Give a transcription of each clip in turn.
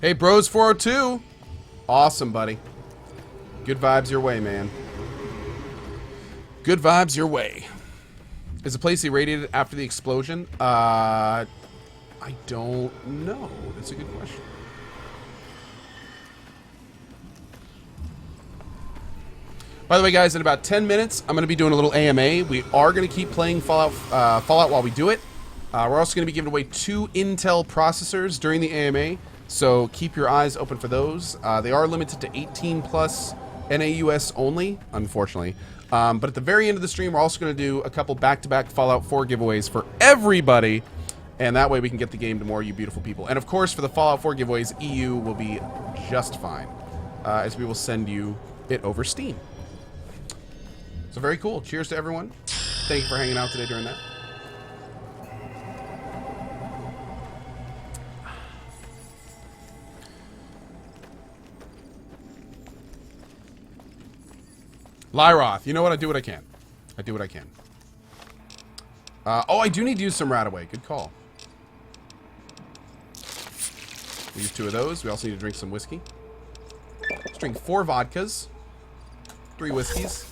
Hey, Bros 402. Awesome, buddy. Good vibes your way, man. Good vibes your way. Is the place irradiated after the explosion? I don't know. That's a good question. By the way, guys, in about 10 minutes, I'm going to be doing a little AMA. We are going to keep playing Fallout while we do it. We're also going to be giving away 2 Intel processors during the AMA, so keep your eyes open for those. They are limited to 18 plus NAUS only, unfortunately. But at the very end of the stream, we're also going to do a couple back-to-back Fallout 4 giveaways for everybody, and that way we can get the game to more of you beautiful people. And of course, for the Fallout 4 giveaways, EU will be just fine, as we will send you it over Steam. So very cool. Cheers to everyone. Thank you for hanging out today during that. Lyroth, you know what? I do what I can. I do what I can. Oh, I do need to use some Radaway. Good call. We use 2 of those. We also need to drink some whiskey. Let's drink 4 vodkas. 3 whiskeys.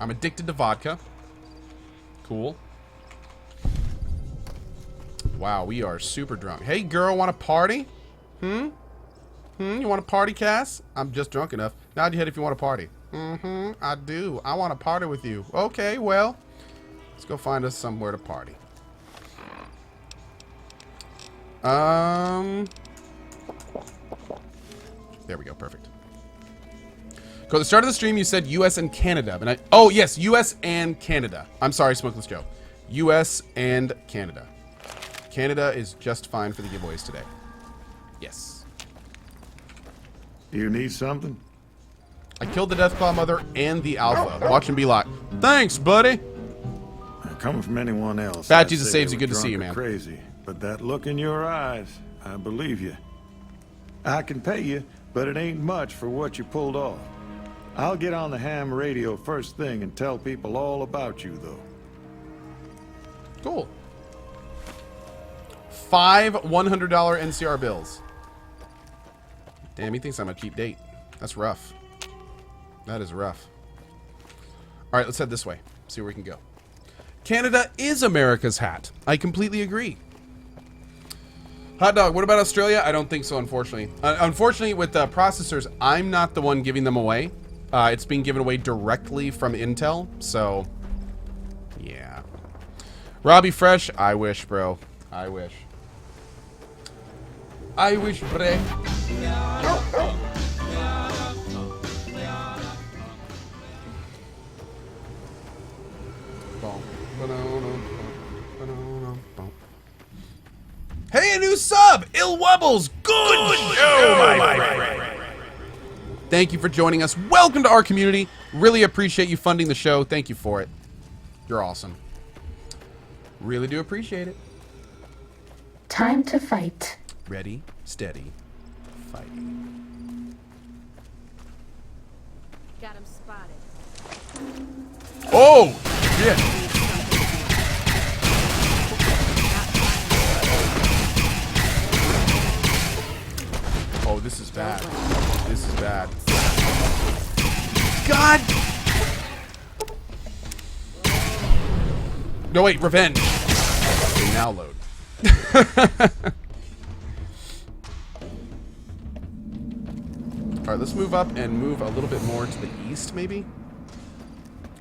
I'm addicted to vodka. Cool. Wow, we are super drunk. Hey, girl, want to party? You want to party, Cass? I'm just drunk enough. Nod your head if you want to party. I do. I want to party with you. Okay, well, let's go find us somewhere to party. There we go. Perfect. At the start of the stream, you said U.S. and Canada. And oh, yes, U.S. and Canada. I'm sorry, Smokeless Joe. U.S. and Canada. Canada is just fine for the giveaways today. Yes. You need something? I killed the Deathclaw Mother and the Alpha. Watch him be like, thanks, buddy. Coming from anyone else. Fat Jesus saves you. Good to see you, man. Crazy, but that look in your eyes, I believe you. I can pay you, but it ain't much for what you pulled off. I'll get on the ham radio first thing and tell people all about you, though. Cool. 5 $100 NCR bills. Damn, he thinks I'm a cheap date. That's rough. That is rough. All right, let's head this way. See where we can go. Canada is America's hat. I completely agree. Hot dog, what about Australia? I don't think so, unfortunately. Unfortunately, with processors, I'm not the one giving them away. It's being given away directly from Intel, so yeah. Robbie Fresh, I wish, bro. I wish. I wish, bre. Hey, a new sub! Ill Wubbles! Good show, my friend. Thank you for joining us. Welcome to our community. Really appreciate you funding the show. Thank you for it. You're awesome. Really do appreciate it. Time to fight. Ready, steady, fighting. Got him spotted. Oh, shit. Oh, this is bad. This is bad. God! No, wait, revenge. Okay, now load. Alright, let's move up and move a little bit more to the east, maybe?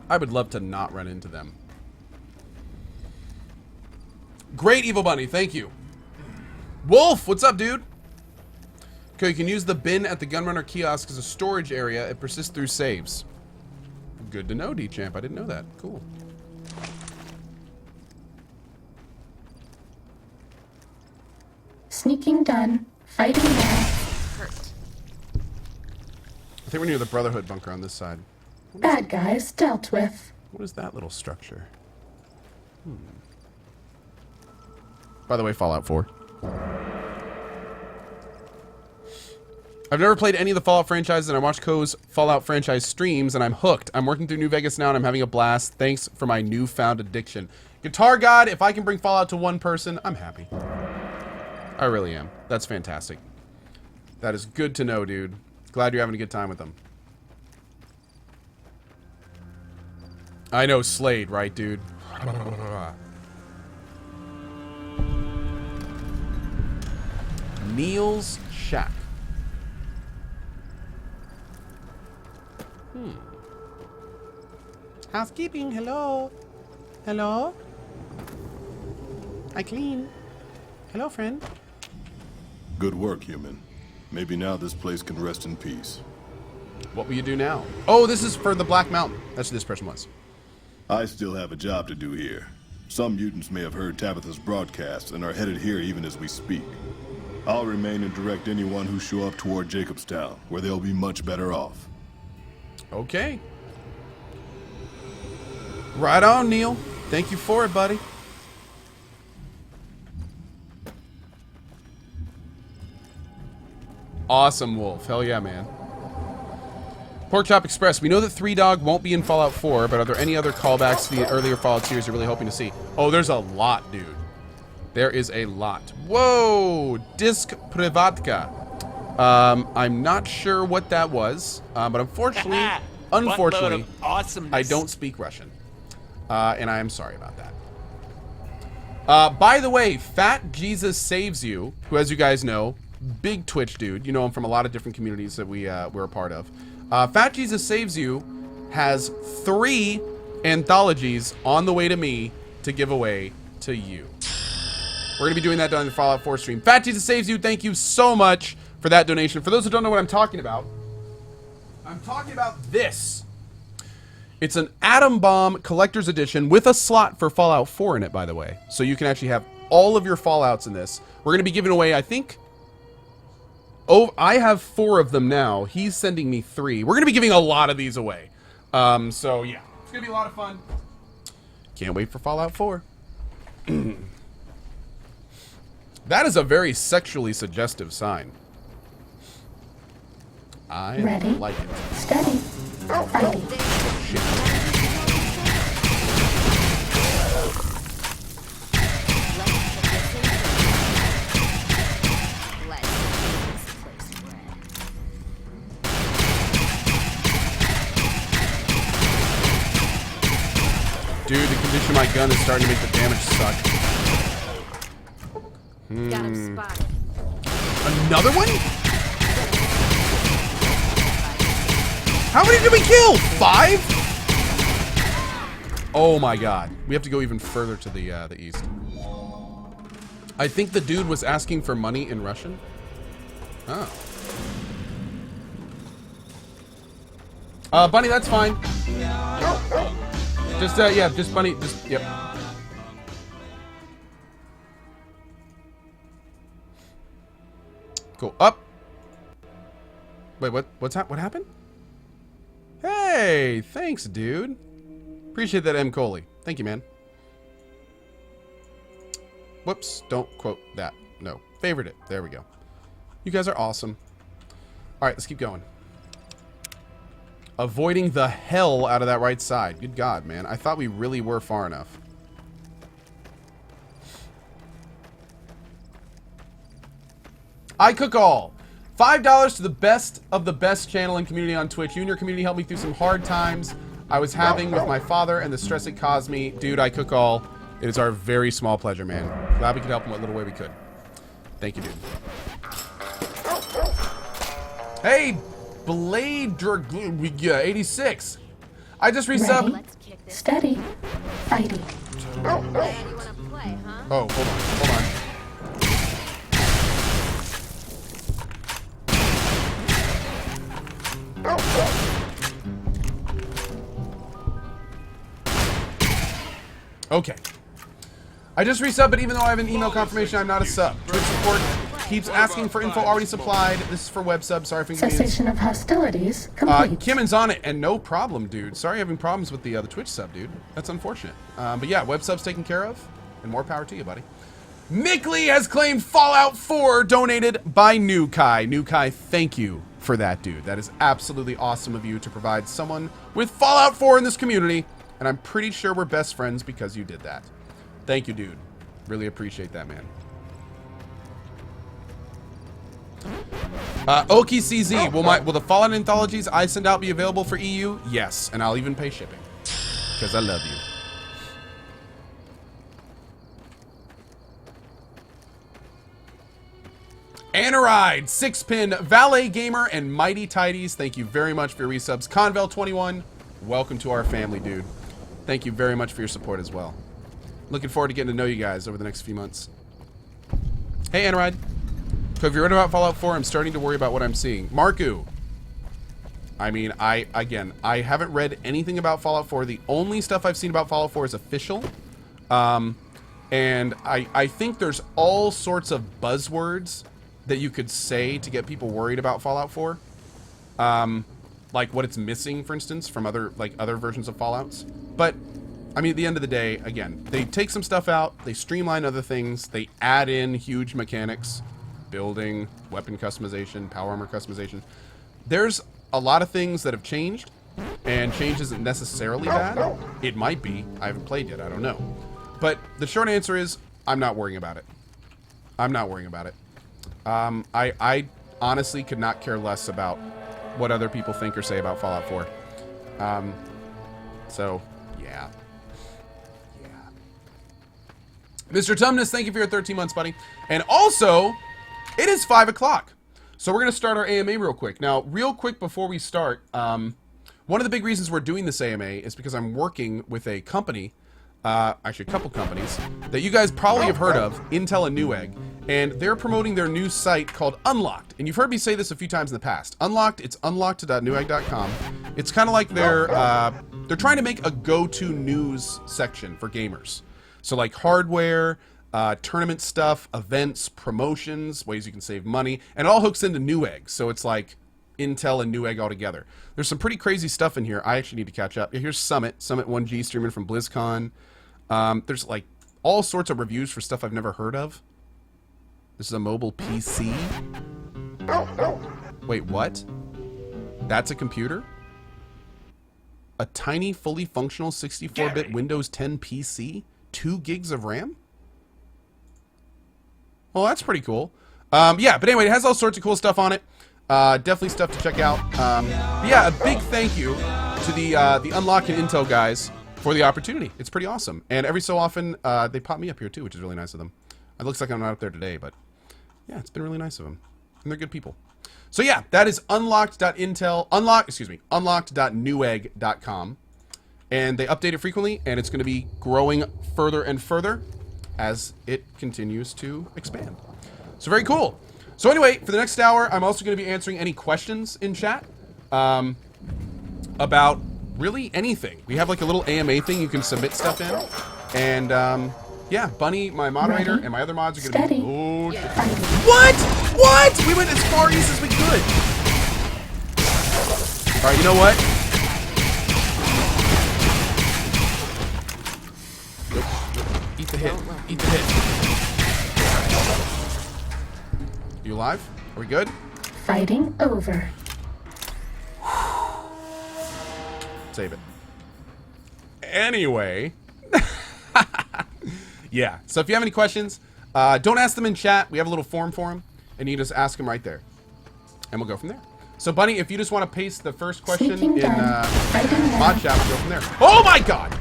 I would love to not run into them. Great, Evil Bunny, thank you. Wolf, what's up, dude? Okay, you can use the bin at the Gunrunner kiosk as a storage area. It persists through saves. Good to know, D-Champ. I didn't know that. Cool. Sneaking done. Fighting now. Hurt. I think we're near the Brotherhood bunker on this side. Bad guys dealt with. What is that little structure? By the way, Fallout 4. I've never played any of the Fallout franchises, and I watched Coh's Fallout franchise streams, and I'm hooked. I'm working through New Vegas now, and I'm having a blast. Thanks for my newfound addiction. Guitar God, if I can bring Fallout to one person, I'm happy. I really am. That's fantastic. That is good to know, dude. Glad you're having a good time with them. I know Slade, right, dude? Neil's Shack. Housekeeping, hello. Hello? I clean. Hello, friend. Good work, human. Maybe now this place can rest in peace. What will you do now? Oh, this is for the Black Mountain. That's who this person was. I still have a job to do here. Some mutants may have heard Tabitha's broadcast and are headed here even as we speak. I'll remain and direct anyone who show up toward Jacobstown, where they'll be much better off. Okay. Right on, Neil. Thank you for it, buddy. Awesome, Wolf. Hell yeah, man. Pork Chop Express. We know that 3 Dog won't be in Fallout 4, but are there any other callbacks to the earlier Fallout series you're really hoping to see? Oh, there's a lot, dude. There is a lot. Whoa! Disc Privatka. I'm not sure what that was, but unfortunately, awesomeness. I don't speak Russian. And I am sorry about that. By the way, Fat Jesus Saves You, who, as you guys know, big Twitch dude. You know him from a lot of different communities that we're a part of. Fat Jesus Saves You has 3 anthologies on the way to me to give away to you. We're going to be doing that during the Fallout 4 stream. Fat Jesus Saves You, thank you so much for that donation. For those who don't know what I'm talking about this. It's an Atom Bomb Collector's Edition with a slot for Fallout 4 in it, by the way. So you can actually have all of your Fallouts in this. We're going to be giving away, I think... Oh, I have 4 of them now. He's sending me 3. We're going to be giving a lot of these away. So, yeah. It's going to be a lot of fun. Can't wait for Fallout 4. That is a very sexually suggestive sign. I Ready, like it. steady, fighting. Dude, the condition of my gun is starting to make the damage suck. Got him spotted. Another one? How many did we kill? 5? Oh my god. We have to go even further to the east. I think the dude was asking for money in Russian. Oh. Bunny, that's fine. Just, yeah, just Bunny, just, yep. Go up. Wait, what happened? Hey, thanks, dude. Appreciate that, M. Coley. Thank you, man. Whoops, don't quote that. No, favorite it. There we go. You guys are awesome. All right, let's keep going. Avoiding the hell out of that right side. Good God, man. I thought we really were far enough. I cook all. $5 to the best of the best channel and community on Twitch. You and your community helped me through some hard times I was having with my father and the stress it caused me. Dude, I cook all. It is our very small pleasure, man. Glad we could help in what little way we could. Thank you, dude. Hey, Blade Dragoon 86. I just resubbed. Let's kick this. Steady, fighting. Man, you wanna play, huh? Oh, hold on. Okay. I just resubbed, but even though I have an email confirmation, I'm not a sub. Twitch support keeps asking for info already supplied. This is for web sub. Sorry for inconvenience. Cessation of hostilities complete. Kimmon's on it, and no problem, dude. Sorry having problems with the Twitch sub, dude. That's unfortunate. But yeah, web sub's taken care of, and more power to you, buddy. Mickley has claimed Fallout 4 donated by New Kai. New Kai, thank you for that, dude. That is absolutely awesome of you to provide someone with Fallout 4 in this community, and I'm pretty sure we're best friends because you did that. Thank you, dude. Really appreciate that, man. Okie CZ, will the Fallout anthologies I send out be available for EU? Yes, and I'll even pay shipping. Because I love you. Anaride, 6-pin, Valet Gamer, and Mighty Tidies, thank you very much for your resubs. Convel21, welcome to our family, dude. Thank you very much for your support as well. Looking forward to getting to know you guys over the next few months. Hey, Anaride. So if you're read about Fallout 4, I'm starting to worry about what I'm seeing. Marku. I mean, I haven't read anything about Fallout 4. The only stuff I've seen about Fallout 4 is official. And I think there's all sorts of buzzwords that you could say to get people worried about Fallout 4. Like what it's missing, for instance, from other versions of Fallouts. But, I mean, at the end of the day, again, they take some stuff out, they streamline other things, they add in huge mechanics, building, weapon customization, power armor customization. There's a lot of things that have changed, and change isn't necessarily bad. It might be. I haven't played yet. I don't know. But the short answer is, I'm not worrying about it. I'm not worrying about it. I honestly could not care less about what other people think or say about Fallout 4. So, yeah. Yeah. Mr. Tumnus, thank you for your 13 months, buddy. And also, it is 5 o'clock. So we're going to start our AMA real quick. Now, real quick before we start, one of the big reasons we're doing this AMA is because I'm working with a company, actually a couple companies, that you guys probably have heard of, Intel and Newegg. And they're promoting their new site called Unlocked. And you've heard me say this a few times in the past. Unlocked, it's unlocked.newegg.com. It's kind of like they're trying to make a go-to news section for gamers. So like hardware, tournament stuff, events, promotions, ways you can save money, and it all hooks into Newegg. So it's like Intel and Newegg all together. There's some pretty crazy stuff in here. I actually need to catch up. Here's Summit 1G streaming from BlizzCon. There's like all sorts of reviews for stuff I've never heard of. This is a mobile PC. Wait, what? That's a computer? A tiny, fully functional 64-bit Windows 10 PC? 2 gigs of RAM? Well, that's pretty cool. Yeah, but anyway, it has all sorts of cool stuff on it. Definitely stuff to check out. Yeah, a big thank you to the Unlock and Intel guys for the opportunity. It's pretty awesome. And every so often, they pop me up here too, which is really nice of them. It looks like I'm not up there today, but yeah, it's been really nice of them. And they're good people. So yeah, that is unlocked.newegg.com. And they update it frequently, and it's going to be growing further and further as it continues to expand. So very cool. So anyway, for the next hour, I'm also going to be answering any questions in chat about really anything. We have like a little AMA thing you can submit stuff in. And yeah, Bunny, my moderator, and my other mods are going to be... Oh, shit. What? What? We went as far east as we could. All right, you know what? Nope. Eat the hit. Eat the hit. You alive? Are we good? Fighting over. Save it. Anyway. Yeah. So if you have any questions, don't ask them in chat. We have a little form for them, and you just ask them right there. And we'll go from there. So, Bunny, if you just want to paste the first question in mod chat, we'll go from there. Oh, my God!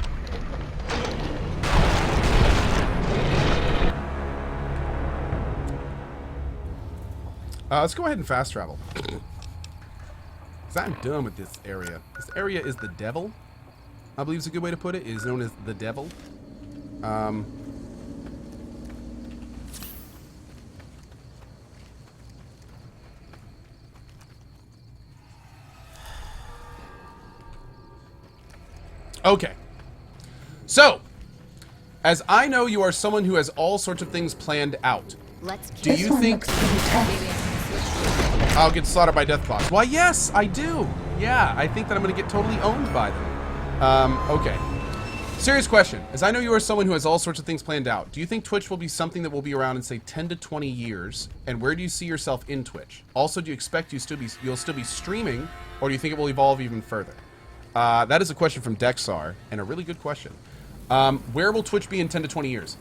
Let's go ahead and fast travel. Because I'm done with this area. This area is the devil. I believe is a good way to put it. It is known as the devil. Okay. So, as I know you are someone who has all sorts of things planned out. Do you think I'll get slaughtered by death bots? Why, yes, I do. Yeah, I think that I'm going to get totally owned by them. Okay. Serious question. As I know you are someone who has all sorts of things planned out, do you think Twitch will be something that will be around in, say, 10 to 20 years? And where do you see yourself in Twitch? Also, do you expect you'll still be streaming, or do you think it will evolve even further? That is a question from Dexar, and a really good question. Where will Twitch be in 10 to 20 years?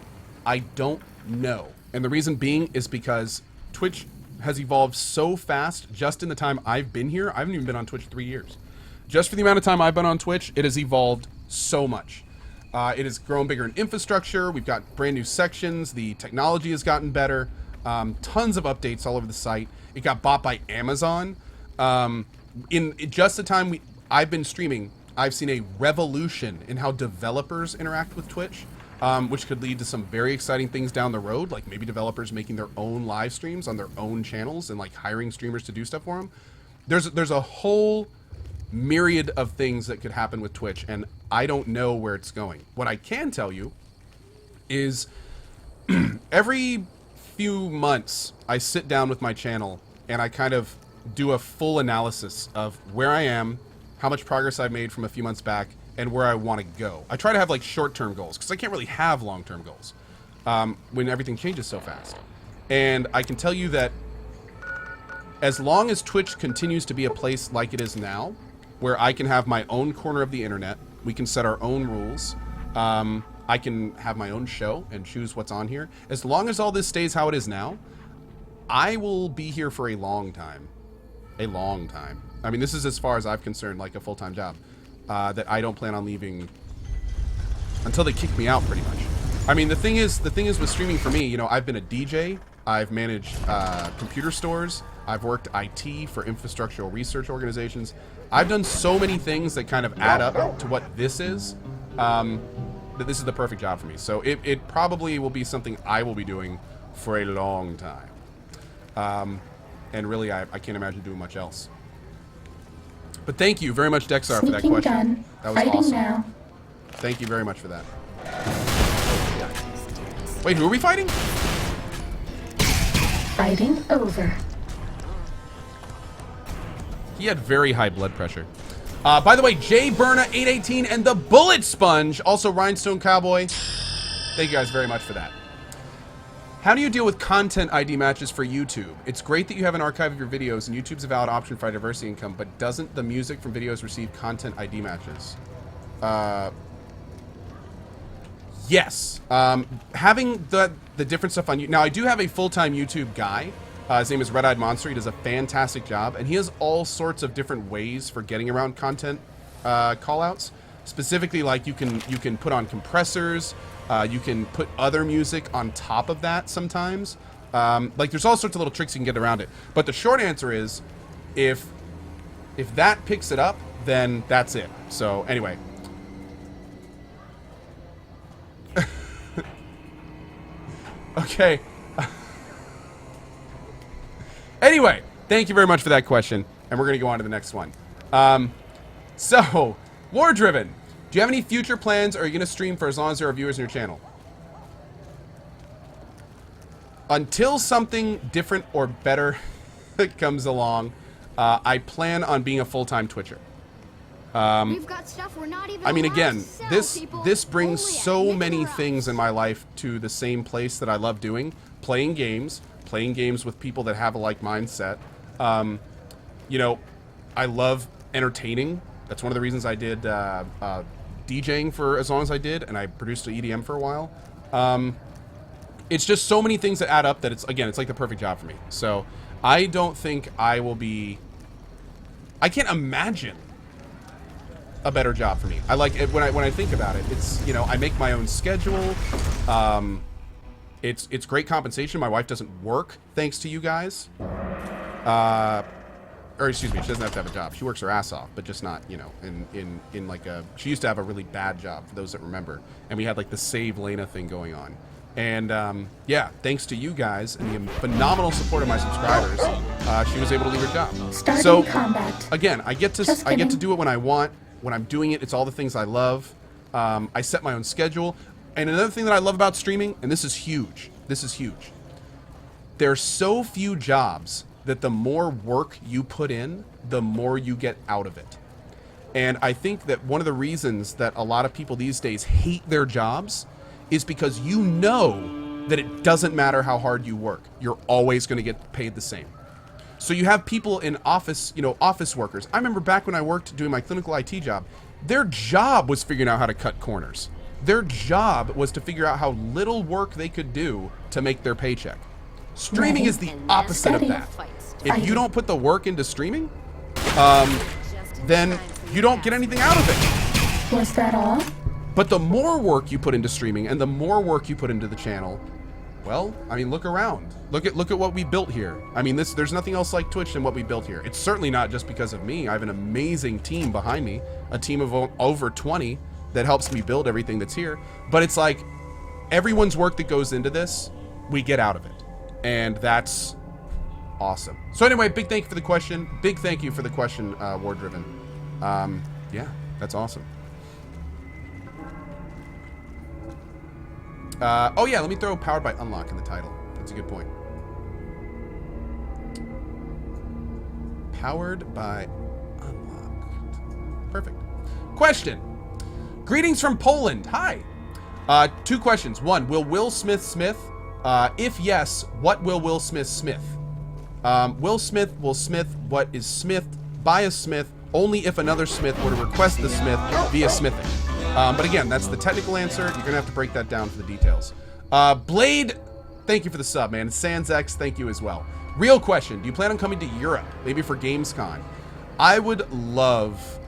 I don't know. And the reason being is because Twitch has evolved so fast just in the time I've been here. I haven't even been on Twitch 3 years. Just for the amount of time I've been on Twitch, it has evolved so much. It has grown bigger in infrastructure. We've got brand new sections. The technology has gotten better. Tons of updates all over the site. It got bought by Amazon. In just the time I've been streaming, I've seen a revolution in how developers interact with Twitch, which could lead to some very exciting things down the road, like maybe developers making their own live streams on their own channels and like hiring streamers to do stuff for them. There's a whole myriad of things that could happen with Twitch, and I don't know where it's going. What I can tell you is every few months I sit down with my channel and I kind of do a full analysis of where I am, how much progress I've made from a few months back, and where I want to go. I try to have like short-term goals because I can't really have long-term goals when everything changes so fast. And I can tell you that as long as Twitch continues to be a place like it is now, where I can have my own corner of the internet, we can set our own rules, I can have my own show and choose what's on here. As long as all this stays how it is now, I will be here for a long time. A long time. I mean, this is as far as I'm concerned, like a full-time job that I don't plan on leaving until they kick me out, pretty much. I mean, the thing is with streaming for me, you know, I've been a DJ, I've managed computer stores, I've worked IT for infrastructural research organizations. I've done so many things that kind of add up to what this is, that this is the perfect job for me. So it probably will be something I will be doing for a long time. And really, I can't imagine doing much else. But thank you very much, Dexar, for that question. Done. That was Fighting awesome. Now. Thank you very much for that. Wait, who are we fighting? Fighting over. He had very high blood pressure. By the way, Jay Berna 818 and the Bullet Sponge, also Rhinestone Cowboy. Thank you guys very much for that. How do you deal with content ID matches for YouTube? It's great that you have an archive of your videos, and YouTube's a valid option for diversity income, but doesn't the music from videos receive content ID matches? Yes. Having the different stuff on you. Now, I do have a full-time YouTube guy. His name is Red Eyed Monster. He does a fantastic job, and he has all sorts of different ways for getting around content callouts. Specifically, like you can put on compressors. You can put other music on top of that sometimes. Like there's all sorts of little tricks you can get around it. But the short answer is, if that picks it up, then that's it. So anyway. Okay. Anyway, thank you very much for that question, and we're going to go on to the next one. So, War Driven, do you have any future plans, or are you going to stream for as long as there are viewers in your channel? Until something different or better comes along, I plan on being a full-time Twitcher. We've got stuff we're not even I mean, allowed again, to sell, people. this brings Only at so Nick many Rose. things in my life to the same place that I love doing: playing games with people that have a like mindset. You know, I love entertaining. That's one of the reasons I did DJing for as long as I did, and I produced an EDM for a while. It's just so many things that add up that it's like the perfect job for me. So I don't think I will be. I can't imagine a better job for me. I like it when I think about it. It's, you know, I make my own schedule. It's great compensation. My wife doesn't work thanks to you guys. Or excuse me, she doesn't have to have a job. She works her ass off, but just not, you know, in like a. She used to have a really bad job, for those that remember, and we had like the Save Lena thing going on. And yeah, thanks to you guys and the phenomenal support of my subscribers, she was able to leave her job. Starting So combat. again, I get to do it when I want. When I'm doing it, it's all the things I love. I set my own schedule. And another thing that I love about streaming, and this is huge. This is huge. There's so few jobs that the more work you put in, the more you get out of it. And I think that one of the reasons that a lot of people these days hate their jobs is because you know that it doesn't matter how hard you work. You're always going to get paid the same. So you have people in office, you know, office workers. I remember back when I worked doing my clinical IT job, their job was figuring out how to cut corners. Their job was to figure out how little work they could do to make their paycheck. Streaming is the opposite of that. If you don't put the work into streaming, then you don't get anything out of it. Was that all? But the more work you put into streaming and the more work you put into the channel, well, I mean, look around. Look at what we built here. I mean, there's nothing else like Twitch than what we built here. It's certainly not just because of me. I have an amazing team behind me, a team of over 20 that helps me build everything that's here. But it's like everyone's work that goes into this, we get out of it. And that's awesome. So anyway, big thank you for the question. Big thank you for the question, War Driven. Yeah, that's awesome. Oh yeah, let me throw Powered by Unlock in the title. That's a good point. Powered by Unlocked. Perfect. Question. Greetings from Poland. Hi. 2 questions. 1, will Will Smith Smith? If yes, what will Will Smith Smith? Will Smith will Smith what is Smithed by a Smith only if another Smith were to request the Smith via smithing. But again, that's the technical answer. You're gonna have to break that down for the details. Blade, thank you for the sub, man. SansX, thank you as well. Real question, do you plan on coming to Europe? Maybe for Gamescom? I would love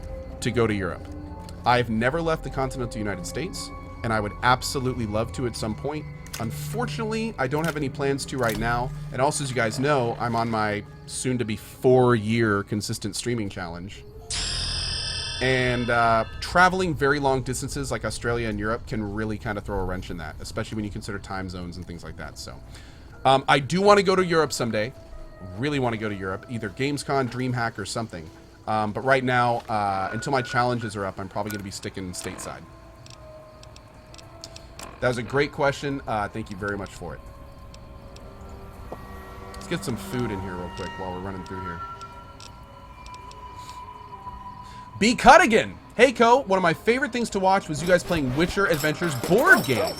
to go to Europe. I've never left the continental United States, and I would absolutely love to at some point. Unfortunately, I don't have any plans to right now. And also, as you guys know, I'm on my soon-to-be 4-year consistent streaming challenge. And traveling very long distances like Australia and Europe can really kind of throw a wrench in that, especially when you consider time zones and things like that. So I do want to go to Europe someday. Really want to go to Europe, either Gamescom, DreamHack, or something. But right now, until my challenges are up, I'm probably going to be sticking stateside. That was a great question. Thank you very much for it. Let's get some food in here real quick while we're running through here. B. Cuttigan! Hey, Co, one of my favorite things to watch was you guys playing Witcher Adventures board game.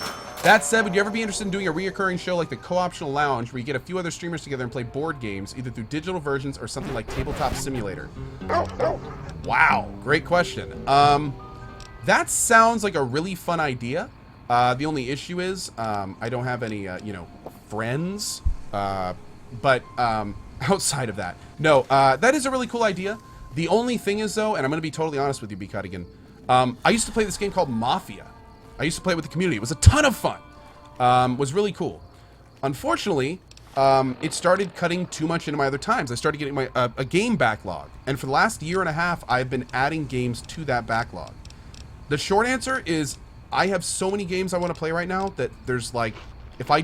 That said, would you ever be interested in doing a reoccurring show like the Co-optional Lounge where you get a few other streamers together and play board games, either through digital versions or something like Tabletop Simulator? Wow, great question. That sounds like a really fun idea. The only issue is I don't have any, friends. But outside of that, no, that is a really cool idea. The only thing is, though, and I'm going to be totally honest with you, B. Cuttigan, I used to play this game called Mafia. I used to play it with the community. It was a ton of fun. Was really cool. Unfortunately, it started cutting too much into my other times. I started getting a game backlog. And for the last year and a half, I've been adding games to that backlog. The short answer is I have so many games I want to play right now that there's like, if I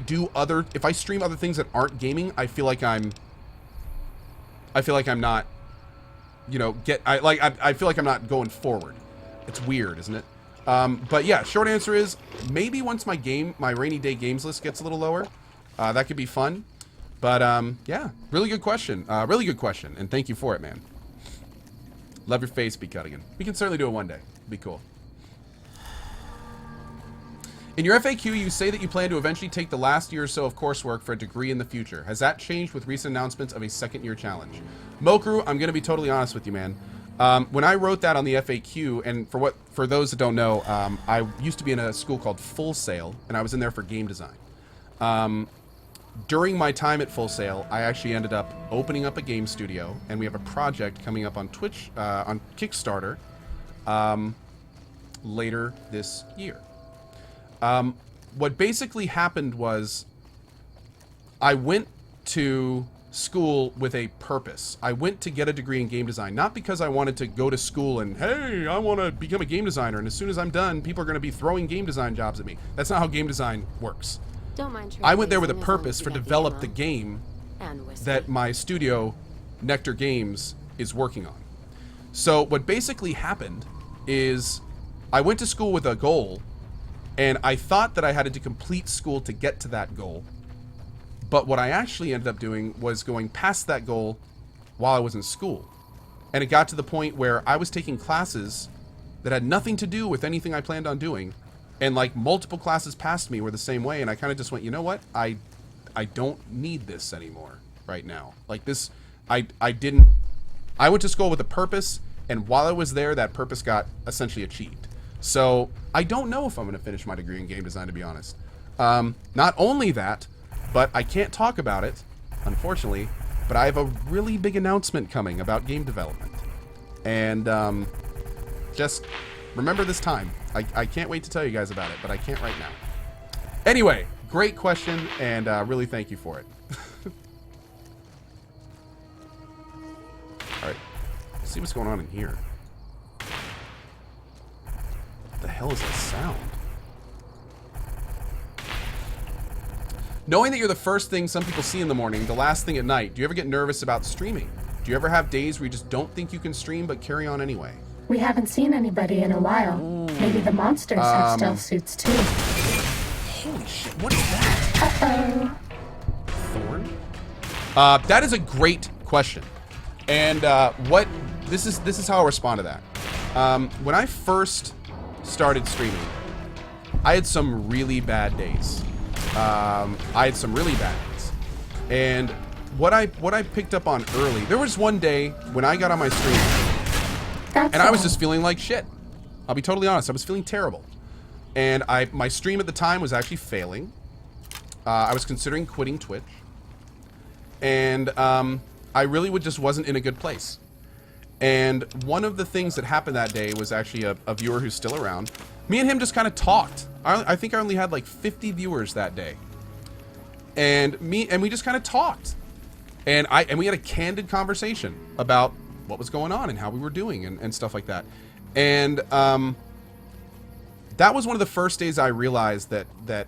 stream other things that aren't gaming, I feel like I'm not, I feel like I'm not going forward. It's weird, isn't it? But yeah, short answer is maybe once my rainy day games list gets a little lower, that could be fun. But yeah, really good question. Really good question, and thank you for it, man. Love your face, B. Cuttigan. We can certainly do it one day. It'd be cool. In your FAQ, you say that you plan to eventually take the last year or so of coursework for a degree in the future. Has that changed with recent announcements of a second-year challenge? Mokru, I'm going to be totally honest with you, man. When I wrote that on the FAQ, and for those that don't know, I used to be in a school called Full Sail, and I was in there for game design. During my time at Full Sail, I actually ended up opening up a game studio, and we have a project coming up on Twitch, on Kickstarter, later this year. What basically happened was I went to school with a purpose. I went to get a degree in game design, not because I wanted to go to school and, hey, I want to become a game designer, and as soon as I'm done, people are going to be throwing game design jobs at me. That's not how game design works. Don't mind I went there with a purpose for develop the game that my studio, Nectar Games, is working on. So what basically happened is I went to school with a goal, and I thought that I had to complete school to get to that goal. But what I actually ended up doing was going past that goal while I was in school. And it got to the point where I was taking classes that had nothing to do with anything I planned on doing. And like multiple classes past me were the same way. And I kind of just went, you know what? I don't need this anymore right now. Like this, I went to school with a purpose. And while I was there, that purpose got essentially achieved. So I don't know if I'm going to finish my degree in game design, to be honest. Not only that, but I can't talk about it, unfortunately. But I have a really big announcement coming about game development. And just remember this time. I can't wait to tell you guys about it, but I can't right now. Anyway, great question, and really thank you for it. Alright, let's see what's going on in here. What the hell is that sound? Knowing that you're the first thing some people see in the morning, the last thing at night, do you ever get nervous about streaming? Do you ever have days where you just don't think you can stream but carry on anyway? We haven't seen anybody in a while. Maybe the monsters have stealth suits too. Holy shit, what is that? Uh-oh. Thorn? That is a great question. And this is how I'll respond to that. When I first started streaming, I had some really bad days. And what I picked up on early, there was one day when I got on my stream and I was just feeling like shit. I'll be totally honest, I was feeling terrible. And my stream at the time was actually failing. I was considering quitting Twitch. And I really just wasn't in a good place. And one of the things that happened that day was actually a viewer who's still around. Me and him just kind of talked. I think I only had like 50 viewers that day. And we just kind of talked. And we had a candid conversation about what was going on and how we were doing and stuff like that. And that was one of the first days I realized that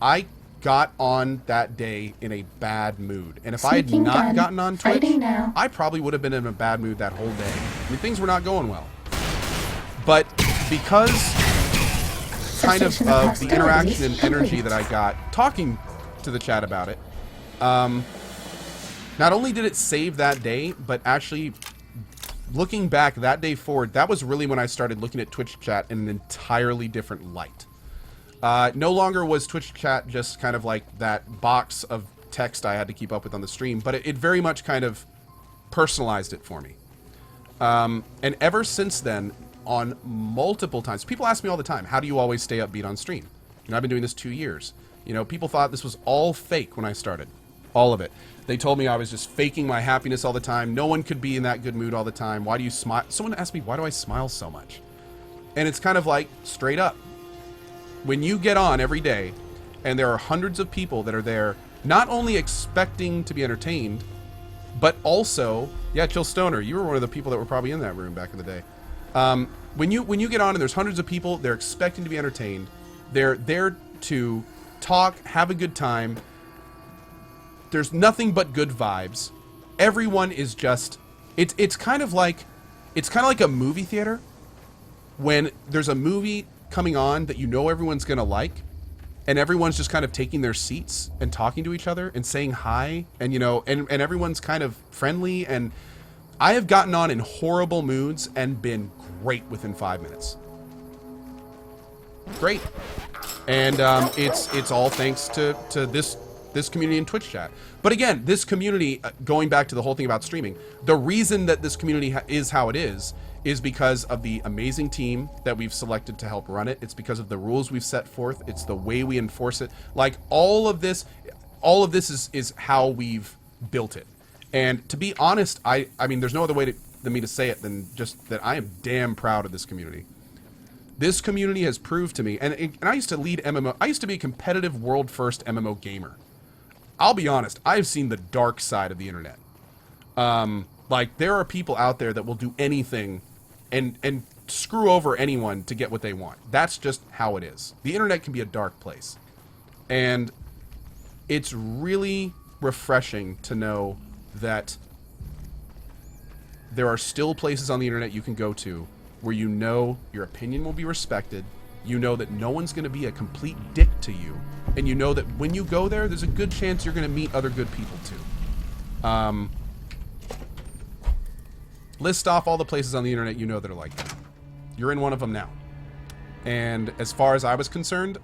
I got on that day in a bad mood. And if I had not gotten on Twitch, I probably would have been in a bad mood that whole day. I mean, things were not going well. But because kind of the interaction and energy that I got talking to the chat about it, not only did it save that day, but actually looking back that day forward, that was really when I started looking at Twitch chat in an entirely different light. No longer was Twitch chat just kind of like that box of text I had to keep up with on the stream, but it very much kind of personalized it for me. And ever since then, on multiple times, people ask me all the time, how do you always stay upbeat on stream? You know, I've been doing this 2 years. You know, people thought this was all fake when I started. All of it. They told me I was just faking my happiness all the time. No one could be in that good mood all the time. Why do you smile? Someone asked me, why do I smile so much? And it's kind of like, straight up. When you get on every day, and there are hundreds of people that are there, not only expecting to be entertained, but also, yeah, Chill Stoner, you were one of the people that were probably in that room back in the day. When you get on and there's hundreds of people, they're expecting to be entertained. They're there to talk, have a good time. There's nothing but good vibes. Everyone is just, it's kind of like a movie theater when there's a movie coming on that you know everyone's gonna like, and everyone's just kind of taking their seats and talking to each other and saying hi, and you know, and everyone's kind of friendly. And I have gotten on in horrible moods and been great within 5 minutes. Great. And it's all thanks to this community in Twitch chat. But again, this community, going back to the whole thing about streaming, the reason that this community is how it is because of the amazing team that we've selected to help run it. It's because of the rules we've set forth. It's the way we enforce it. Like all of this is how we've built it. And to be honest, I mean, there's no other way than me to say it than just that I am damn proud of this community. This community has proved to me, and I used to lead MMO. I used to be a competitive world-first MMO gamer. I'll be honest, I've seen the dark side of the internet. Like, there are people out there that will do anything and screw over anyone to get what they want. That's just how it is. The internet can be a dark place. And it's really refreshing to know that there are still places on the internet you can go to where you know your opinion will be respected, you know that no one's going to be a complete dick to you, and you know that when you go there, there's a good chance you're going to meet other good people too. List off all the places on the internet you know that are like that. You're in one of them now. And as far as I was concerned,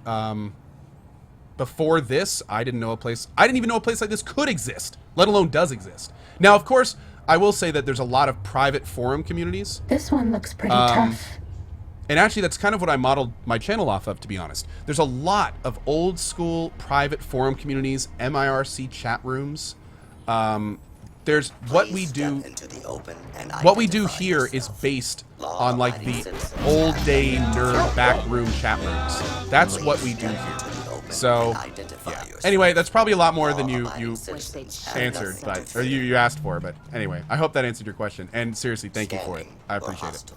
before this, I didn't even know a place like this could exist, let alone does exist. Now, of course, I will say that there's a lot of private forum communities. This one looks pretty tough. And actually, that's kind of what I modeled my channel off of, to be honest. There's a lot of old school private forum communities, MIRC chat rooms. There's what we do. What we do here is based on like the old day nerd backroom chat rooms. That's what we do here. So, yeah. Anyway, that's probably a lot more than you answered, but or you asked for. But anyway, I hope that answered your question. And seriously, thank you for it. I appreciate it.